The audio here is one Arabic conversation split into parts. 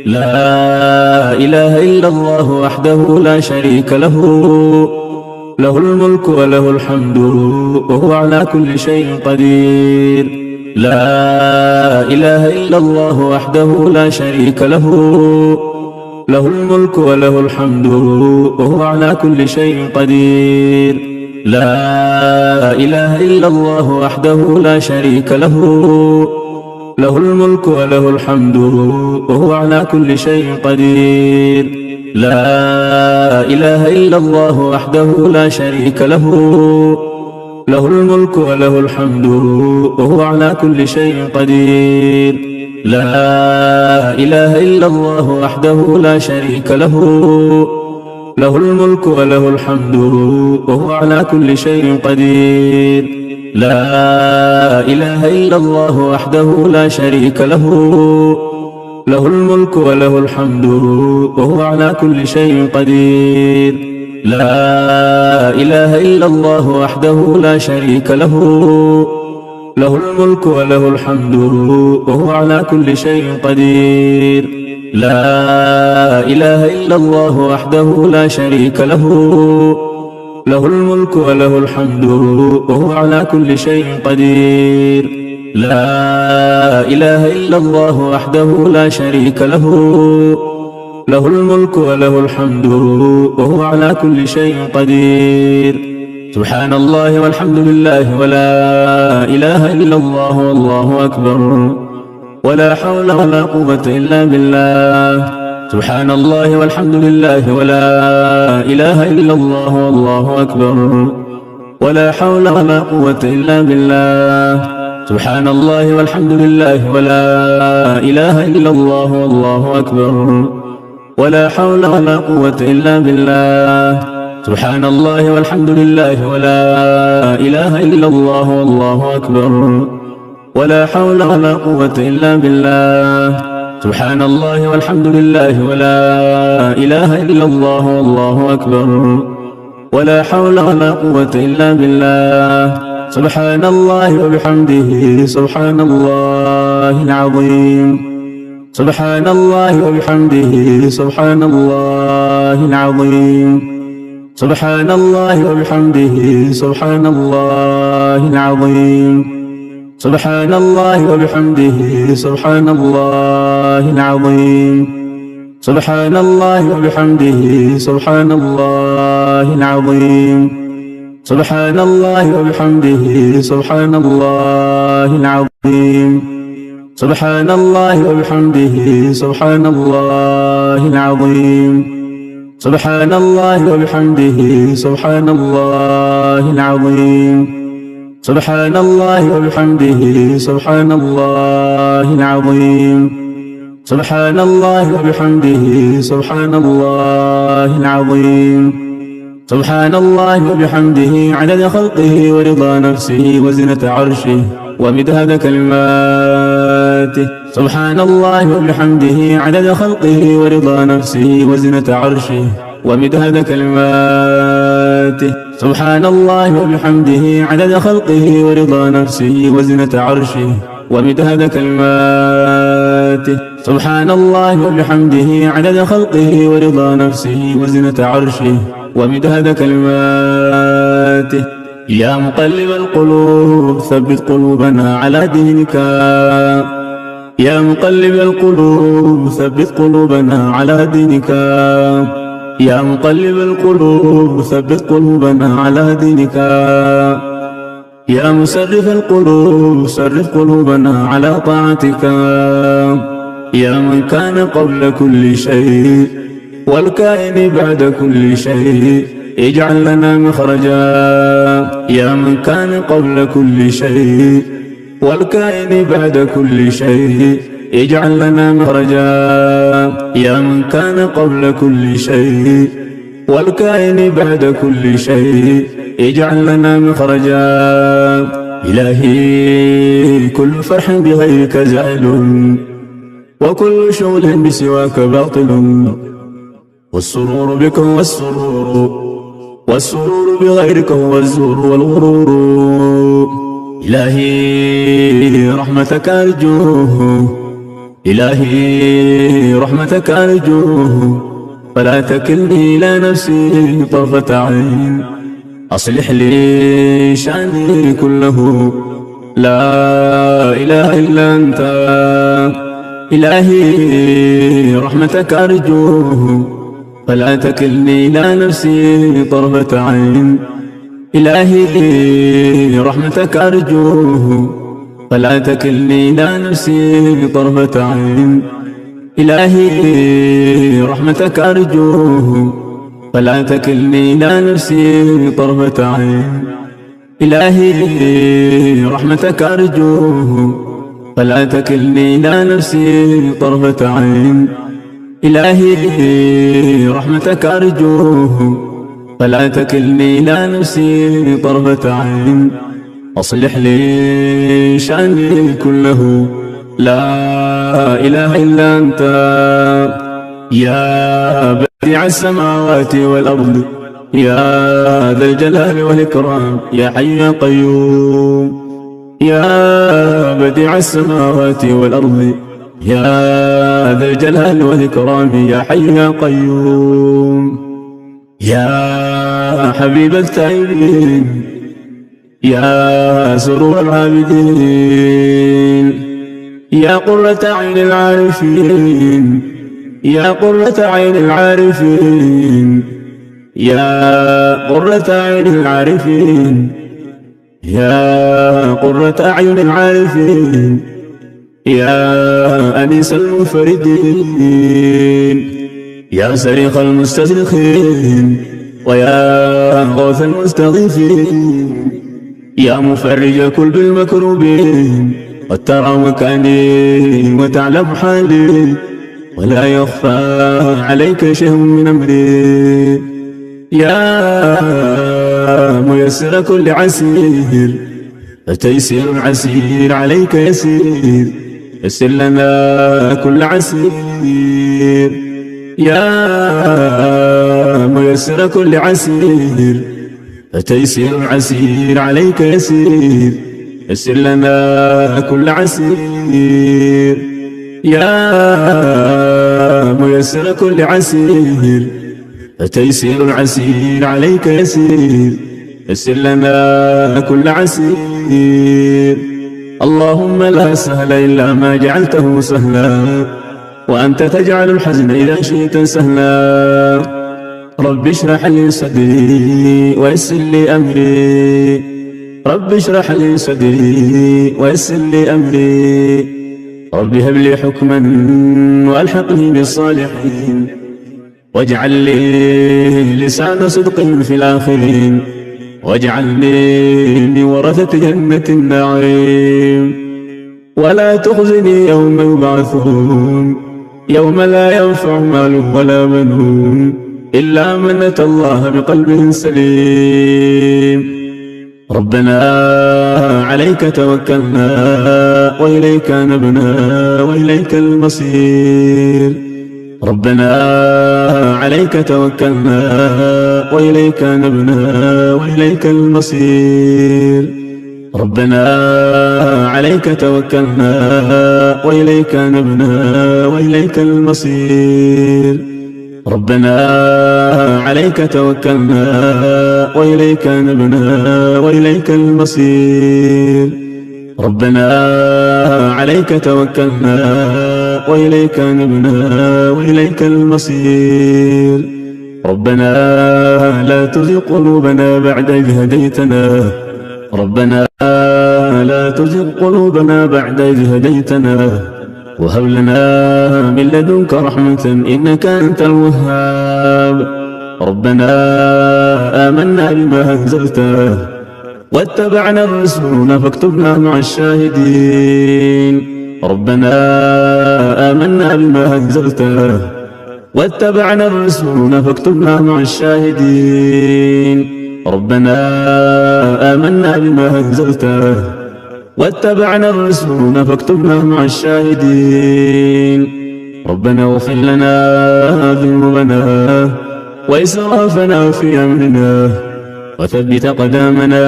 لا إله إلا الله وحده لا شريك له، له الملك وله الحمد وهو على كل شيء قدير. لا إله إلا الله وحده لا شريك له، له الملك وله الحمد وهو على كل شيء قدير. لا إله إلا الله وحده لا شريك له، له الملك وله الحمد وهو على كل شيء قدير. لا إله إلا الله وحده لا شريك له، له الملك وله الحمد وهو على كل شيء قدير. لا إله إلا الله وحده لا شريك له، له الملك وله الحمد وهو على كل شيء قدير. لا إله إلا الله وحده لا شريك له، له الملك وله الحمد وهو على كل شيء قدير. لا إله إلا الله وحده لا شريك له، له الملك وله الحمد وهو على كل شيء قدير. لا إله إلا الله وحده لا شريك له، له الملك وله الحمد وهو على كل شيء قدير. لا إله إلا الله وحده لا شريك له، له الملك وله الحمد وهو على كل شيء قدير. سبحان الله والحمد لله ولا إله إلا الله والله أكبر، ولا حول ولا قوة إلا بالله. سبحان الله والحمد لله ولا إله إلا الله والله أكبر، ولا حول ولا قوة إلا بالله. سبحان الله والحمد لله ولا إله إلا الله والله أكبر، ولا حول ولا قوة إلا بالله. سبحان الله والحمد لله ولا إله إلا الله والله أكبر، ولا حول ولا قوة إلا بالله. سبحان الله والحمد لله ولا إله إلا الله والله أكبر، ولا حول ولا قوة إلا بالله. سبحان الله وبحمده سبحان الله العظيم. سبحان الله وبحمده سبحان الله العظيم. سبحان الله وبحمده سبحان الله العظيم. سبحان الله وبحمده سبحان الله العظيم. سبحان الله وبحمده سبحان الله العظيم. سبحان الله وبحمده سبحان الله العظيم. سبحان الله وبحمده سبحان الله العظيم. سبحان الله وبحمده سبحان الله العظيم. سبحان الله وبحمده سبحان الله العظيم. سبحان الله وبحمده سبحان الله العظيم. سبحان الله وبحمده عدد خلقه ورضا نفسه وزنة عرشه ومداد كلماته. سبحان الله وبحمده عدد خلقه ورضا نفسه وزنة عرشه ومداد كلماته. سبحان الله وبحمده عدد خلقه ورضا نفسه وزنة عرشه ومداد كلماته. سبحان الله وبحمده عدد خلقه ورضا نفسه وزنة عرشه ومداد كلماته. يا مقلب القلوب ثبت قلوبنا على دينك. يا مقلب القلوب ثبت قلوبنا على دينك. يا مقلب القلوب ثبت قلوبنا على دينك. يا مسرف القلوب صرف قلوبنا على طاعتك. يا من كان قبل كل شيء والكائن بعد كل شيء اجعل لنا مخرجا. يا من كان قبل كل شيء والكائن بعد كل شيء اجعل لنا مخرجا. يا من كان قبل كل شيء والكائن بعد كل شيء اجعل لنا مخرجا. إلهي كل فرح بغيرك زائل، وكل شغل بسواك باطل، والسرور بك والسرور بغيرك هو الزور والغرور. إلهي رحمتك أرجوه إلهي رحمتك أرجو فلا تكلني إلى نفسي طرفة عين. أصلح لي شأني كله لا إله إلا أنت. إلهي رحمتك أرجو فلا تكلني إلى نفسي طرفة عين. إلهي رحمتك أرجو فلا تكلني إلى نفسي طرفة عين. إلهي رحمتك أرجو فلا تكلني إلى نفسي طرفة عين. إلهي رحمتك أرجو فلا تكلني إلى نفسي طرفة عين. إلهي رحمتك أرجو فلا تكلني إلى نفسي طرفة عين. أصلح لي شأني كله لا إله إلا أنت. يا بديع السماوات والأرض يا ذا الجلال والإكرام يا حي يا قيوم. يا بديع السماوات والأرض يا ذا الجلال والإكرام يا حي يا قيوم. يا حبيب التائبين يا سرور العابدين يا قرة عين العارفين يا قرة عين العارفين يا قرة عين العارفين يا قرة أعين العارفين يا أنيس المنفردين يا صريخ المستسرخين ويا غوث المستغيثين يا مفرج كل المكروبين قد ترى مكاني وتعلم حالي ولا يخفى عليك شيء من أمري. يا ميسر كل عسير فتيسير العسير عليك يسير يسر لنا كل عسير. يا ميسر كل عسير فتيسير العسير عليك يسير يسر لنا كل عسير. يا ميسر كل عسير فتيسير العسير عليك يسير يسر لنا كل عسير. اللهم لا سهل إلا ما جعلته سهلا وأنت تجعل الحزن إذا شئت سهلا. رب اشرح لي صدري ويسر لي أمري رب اشرح لي صدري ويسر لي أمري. رب هب لي حكما وألحقني بالصالحين واجعل لي لسان صدق في الآخرين واجعلني من ورثة جنة النعيم. ولا تخزني يوم يبعثون يوم لا ينفع مال ولا بنون إلا من أتى الله بقلب سليم. ربنا عليك توكلنا وإليك نبنا وإليك المصير. ربنا عليك توكلنا وإليك نبنا وإليك المصير. ربنا عليك توكلنا وإليك نبنا وإليك المصير. ربنا عليك توكلنا وإليك نبنا وإليك المصير. ربنا عليك توكلنا وإليك نبنا وإليك المصير. ربنا لا تزغ قلوبنا بعد إذ هديتنا ربنا لا تزغ قلوبنا بعد إذ هديتنا وهب لنا من لدنك رحمة إنك أنت الوهاب. ربنا آمنا بما أنزلته واتبعنا الرسول فاكتبنا مع الشاهدين. ربنا آمنا بما أنزلته واتبعنا الرسول فاكتبنا مع الشاهدين. ربنا آمنا بما أنزلته واتبعنا الرسول فاكتبنا مع الشاهدين. ربنا اغفر لنا ذنوبنا وإسرافنا في أمرنا وثبت قدامنا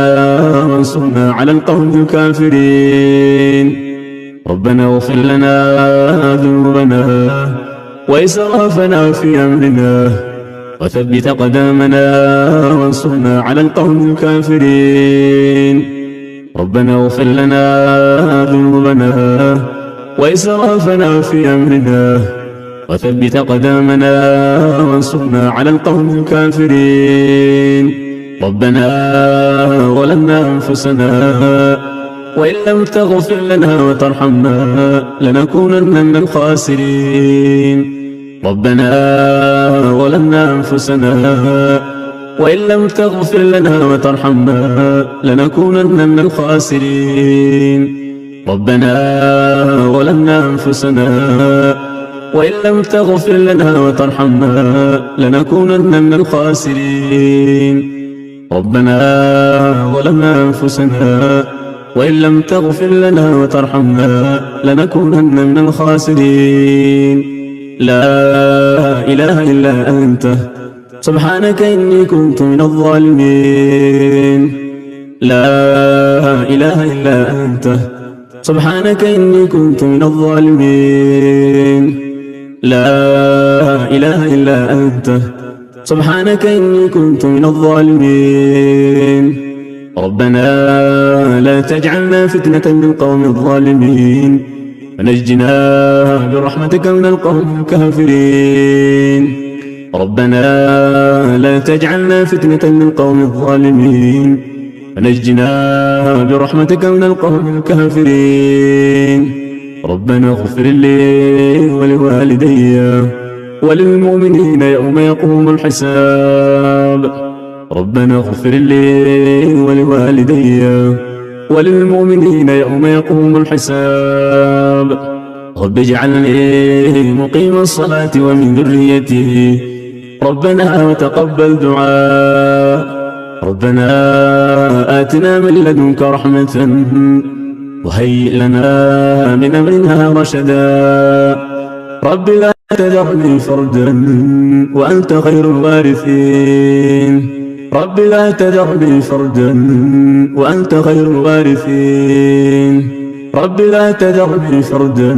وانصرنا على القوم الكافرين. ربنا اغفر لنا ذنوبنا وإسرافنا في أمرنا وثبت قدامنا وانصرنا على القوم الكافرين. ربنا اغفر لنا ذنوبنا وإسرافنا في أمرنا وثبت قدامنا وانصرنا على القوم الكافرين. ربنا ظلمنا أنفسنا وإن لم تغفر لنا وترحمنا لنكونن من الخاسرين. ربنا ظلمنا أنفسنا وإن لم تغفر لنا وترحمنا لنكونن من الخاسرين. ربنا ظلمنا أنفسنا وإن لم تغفر لنا وترحمنا لنكونن من الخاسرين. ربنا ظلمنا أنفسنا وإن لم تغفر لنا وترحمنا لنكونن من الخاسرين. لا إله إلا أنت سبحانك إني كنت من الظالمين. لا إله إلا أنت سبحانك إني كنت من الظالمين. لا إله إلا أنت سبحانك إني كنت من الظالمين. ربنا لا تجعلنا فتنة للقوم الظالمين ونجنا برحمتك من القوم الكافرين. ربنا لا تجعلنا فتنة للقوم الظالمين ونجنا برحمتك من القوم الكافرين. ربنا اغفر لي ولوالدي وللمؤمنين يوم يقوم الحساب. ربنا اغفر لي ولوالدي وللمؤمنين يوم يقوم الحساب. رب اجعلني مقيم الصلاة ومن ذريتي ربنا وتقبل دعاء. ربنا آتنا من لدنك رحمة وهيئ لنا من أمرنا رشدا. رب لا تذرني فردا وأنت خير الوارثين. رب لا تذرني فردا وأنت خير الوارثين. رب لا تذرني فردا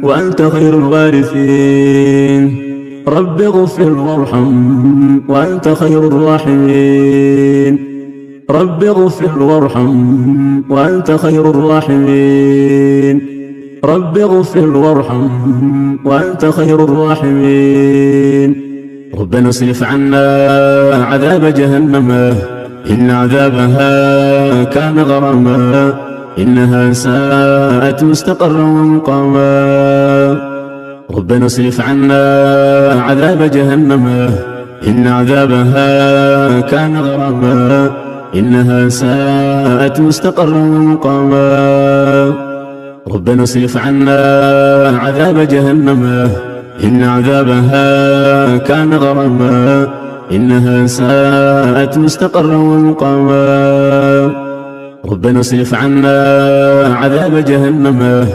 وأنت خير الوارثين. رب اغفر وارحم وأنت خير الراحمين. رب اغفر وارحم وأنت خير الراحمين. رب اغفر وارحم وأنت خير الراحمين. ربنا اصرف عنا عذاب جهنم إن عذابها كان غراما إنها ساءت مستقرا ومقاما. ربنا اصرف عنا عذاب جهنم إن عذابها كان غراما إنها ساءت مستقرا ومقاما. ربنا اصرف عنا عذاب جهنم إن عذابها كان غراما إنها ساءت مستقرا ومقاما. ربنا اصرف عنا عذاب جهنم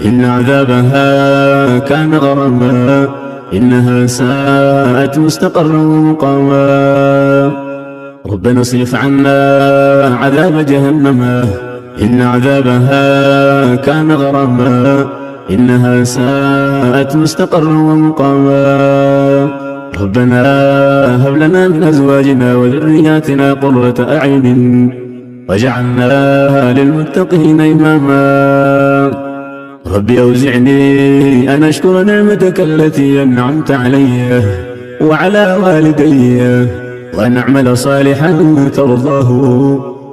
إن عذابها كان غراما إنها ساءت مستقرا ومقاما. ربنا اصرف عنا عذاب جهنم إن عذابها كان غراما إنها ساءت مستقرا ومقاما. ربنا هب لنا من أزواجنا وذرياتنا قرة أعين واجعلنا للمتقين إماما. رب أوزعني أن أشكر نعمتك التي أنعمت علي وعلى والدي وأن أعمل صالحا ترضاه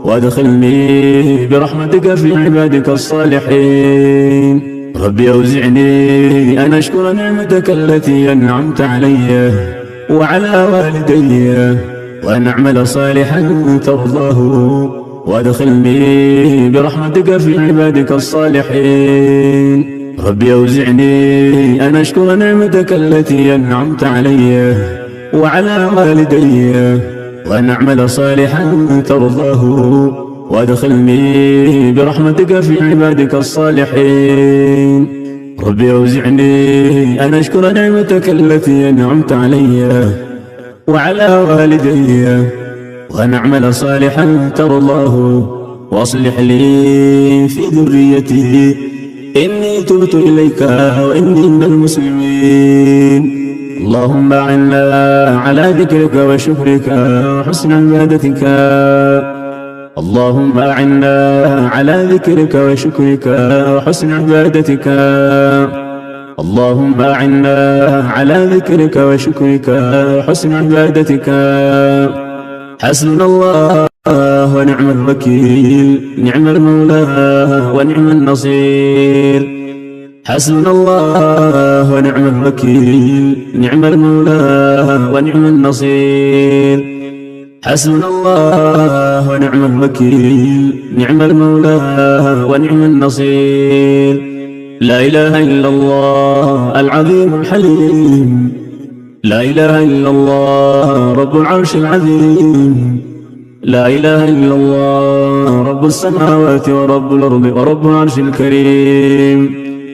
وأدخلني برحمتك في عبادك الصالحين. رب أوزعني أن أشكر نعمتك التي أنعمت علي وعلى والدي وأن أعمل صالحا ترضاه وأدخلني برحمتك في عبادك الصالحين. رب أوزعني أن أشكر نعمتك التي أنعمت علي وعلى والدي وأن أعمل صالحا ترضاه وأدخلني برحمتك في عبادك الصالحين. رب أوزعني أن أشكر نعمتك التي أنعمت علي وعلى والدي وأن أعمل صالحا ترضاه وأصلح لي في ذريتي إني تبت إليك وإني من المسلمين. اللهم أعنا على ذكرك وشكرك وحسن عبادتك. اللهم أعنا على ذكرك وشكرك وحسن عبادتك. اللهم أعنا على ذكرك وشكرك وحسن عبادتك. حسبنا الله ونعم الوكيل، نعم المولى ونعم النصير. حسبنا الله ونعم الوكيل، نعم المولى ونعم النصير. حسبنا الله ونعم الوكيل، نعم المولى ونعم النصير. لا إله إلا الله العظيم الحليم، لا إله إلا الله رب العرش العظيم، لا إله إلا الله رب السماوات ورب الأرض ورب العرش الكريم.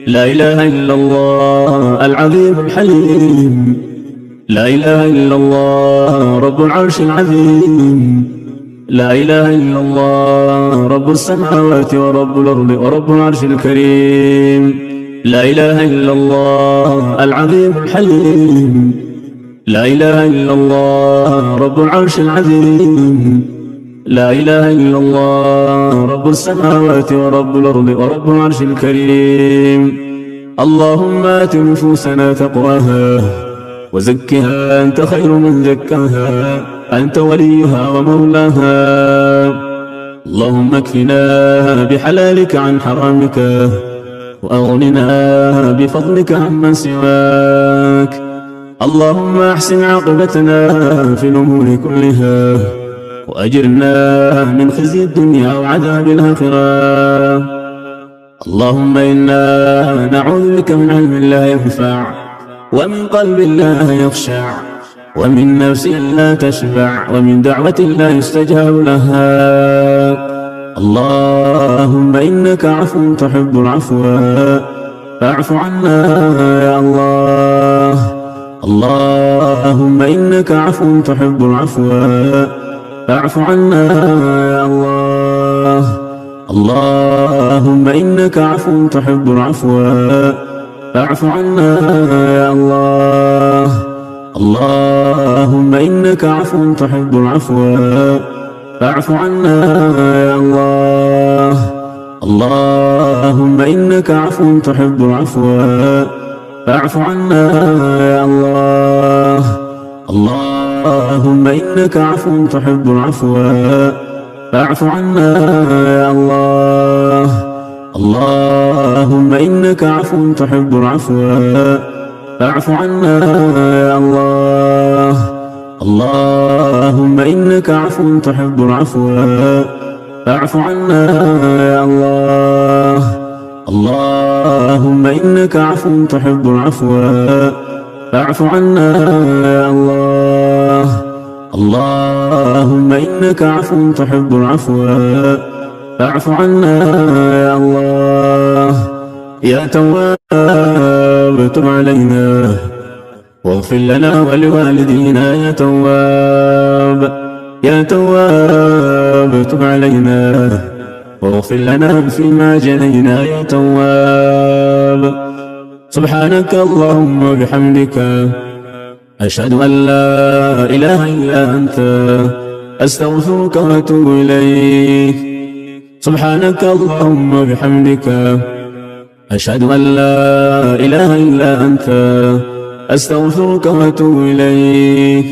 لا إله إلا الله العظيم الحليم، لا إله إلا الله رب العرش العظيم، لا إله إلا الله رب السماوات ورب الأرض ورب العرش الكريم. لا إله إلا الله العظيم الحليم، لا إله إلا الله رب العرش العظيم، لا إله إلا الله رب السماوات ورب الأرض ورب العرش الكريم. اللهم آت نفوسنا تقواها وزكها أنت خير من زكاها، أنت وليها ومولاها. اللهم اكفنا بحلالك عن حرامك وأغننا بفضلك عمن سواك. اللهم أحسن عاقبتنا في الأمور كلها وأجرنا من خزي الدنيا وعذاب الآخرة. اللهم إنا نعوذ بك من علم لا ينفع ومن قلب لا يخشع ومن نفس لا تشبع ومن دعوة لا يستجاب لها. اللهم إنك عفو تحب العفو فاعف عنا يا الله. اللهم إنك عفو تحب العفو فاعف عنا يا الله. اللهم إنك عفو تحب العفو فاعف عنا يا الله. اللهم إنك عفو تحب العفو فاعف عنا يا الله. اللهم إنك عفو تحب العفو فاعف عنا يا الله. اللهم إنك عفو تحب العفو فاعف عنا يا الله. اللهم إنك عفو تحب العفو فاعف عنا يا الله. اللهم إنك عفو تحب العفو فاعف عنا يا الله. اللهم إنك عفو تحب العفو فاعف عنا يا الله. اللهم إنك عفو تحب العفو فاعف عنا يا الله. يا تواب تب علينا واغفر لنا ولوالدينا. يا تواب يا تواب تب علينا واغفر لنا فيما جنينا. يا تواب سبحانك اللهم وبحمدك أشهد أن لا إله إلا أنت أستغفرك وأتوب إليك. سبحانك اللهم وبحمدك أشهد أن لا إله إلا أنت أستغفرك وأتوب إليك.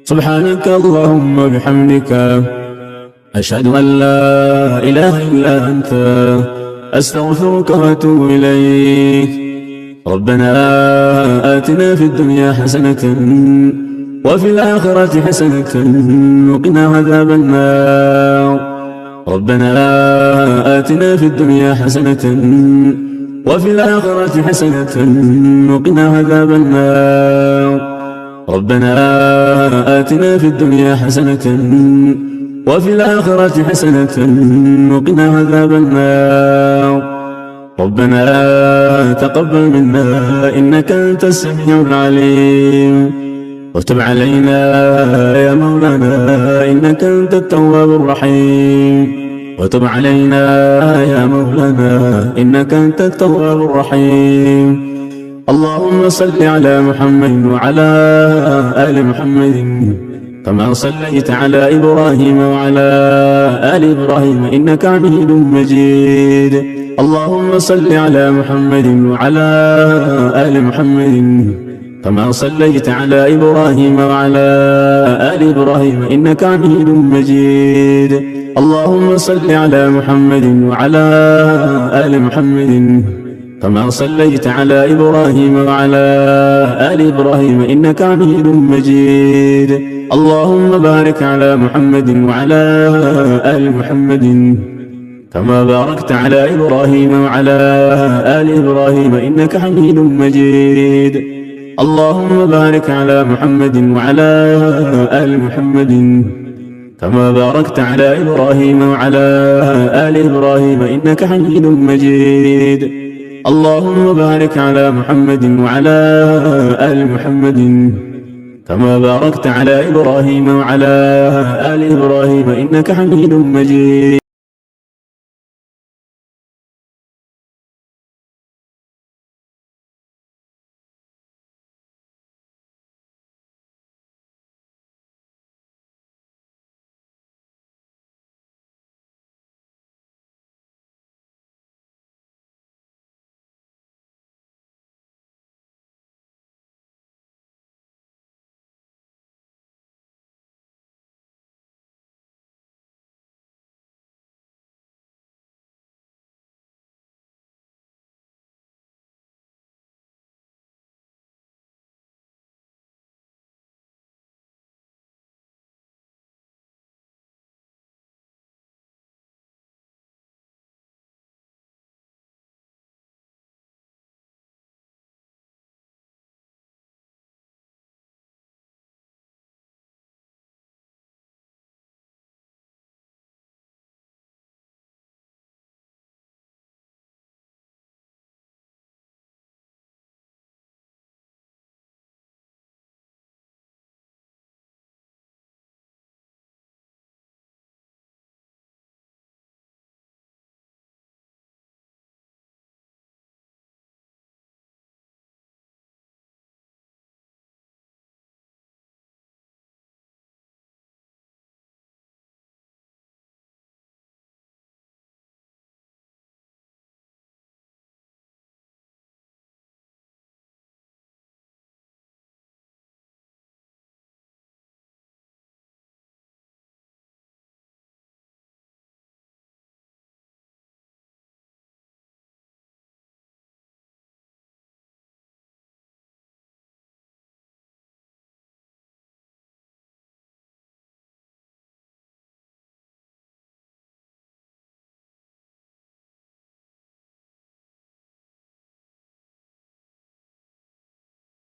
سبحانك اللهم وبحمدك أشهد أن لا إله إلا أنت أستغفرك وأتوب إليك. ربنا آتنا في الدنيا حسنة وفي الآخرة حسنة وقنا عذاب النار. ربنا آتنا في الدنيا حسنة وفي الآخرة حسنة وقنا عذاب النار. ربنا آتنا في الدنيا حسنة وفي الآخرة حسنة وقنا عذاب النار. ربنا تقبل منا إنك أنت السميع العليم وتب علينا يا مولانا إنك أنت التواب الرحيم. وتب علينا يا مولانا إنك أنت التواب الرحيم. اللهم صل على محمد وعلى آل محمد كما صليت على إبراهيم وعلى آل إبراهيم إنك حميد مجيد. اللهم صل على محمد وعلى آل محمد كما صليت على إبراهيم وعلى آل إبراهيم إنك حميد مجيد. اللهم صل على محمد وعلى آل محمد كما صليت على إبراهيم وعلى آل إبراهيم إنك حميد مجيد. اللهم بارك على محمد وعلى آل محمد كما باركت على إبراهيم وعلى آل إبراهيم إنك حميد مجيد. اللهم بارك على محمد وعلى آل محمد كما باركت على إبراهيم وعلى آل إبراهيم إنك حميد مجيد. اللهم بارك على محمد وعلى آل محمد كما باركت على إبراهيم وعلى آل إبراهيم إنك حميد مجيد.